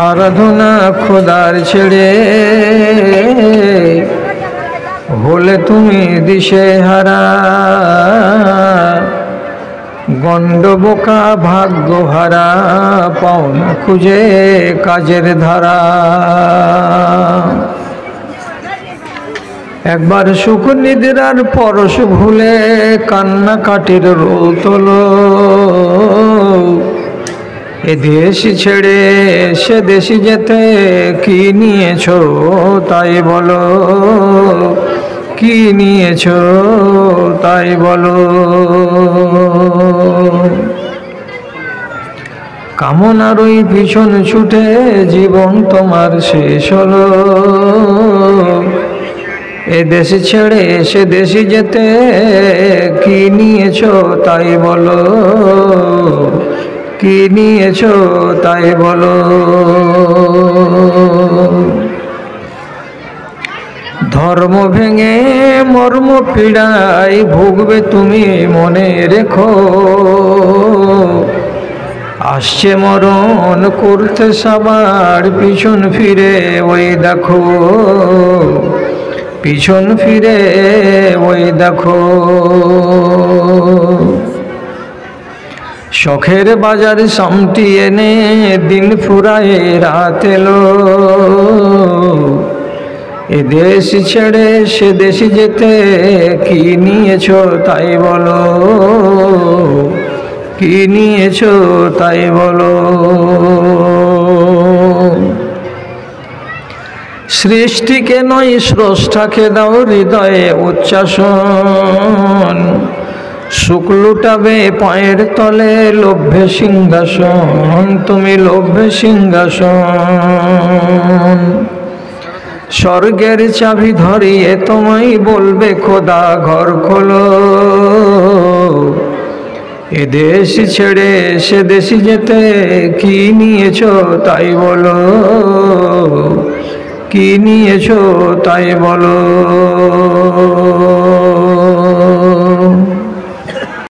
আরাধনা খোদার ছেড়ে হলে তুমি দিশে হারা, গণ্ড বোকা ভাগ্য হারা, পাওনা খুঁজে কাজের ধারা। একবার সুখ নিদ্রার পরশ ভুলে কান্নাকাটির রোল তোলো, এ দেশ ছেড়ে সে দেশে যেতে কি নিয়েছো তাই বলো, কি নিয়েছো তাই বলো। কামনার ওই পিছন ছুটে জীবন তোমার শেষ হলো, এ দেশ ছেড়ে সে দেশে যেতে কি নিয়েছো তাই বলো, কি নিয়েছো তাই বলো। ধর্ম ভেঙে মর্ম পীড়ায় ভুগবে তুমি মনে রেখো, আসছে মরণ করতে সবার পিছন ফিরে ওই দেখো, পিছন ফিরে ওই দেখো। শখের বাজার সামটি এনে দিন ফুরায় রাত এলো, এ দেশ ছেড়ে সে দেশে যেতে কি নিয়েছো তাই বলো, কি নিয়েছো তাই বলো। সৃষ্টিকে নয় স্রষ্টাকে দাও হৃদয়ে উচ্চাসন, সুখ লুটাবে পায়ের তলে লোভে সিংহাসন, তুমি লোভে সিংহাসন। স্বর্গের চাবি ধরিয়ে তোমায় বলবে খোদা ঘর খোলো, এ দেশ ছেড়ে সে দেশে যেতে কি নিয়েছো তাই বলো, কি নিয়েছো তাই বলো।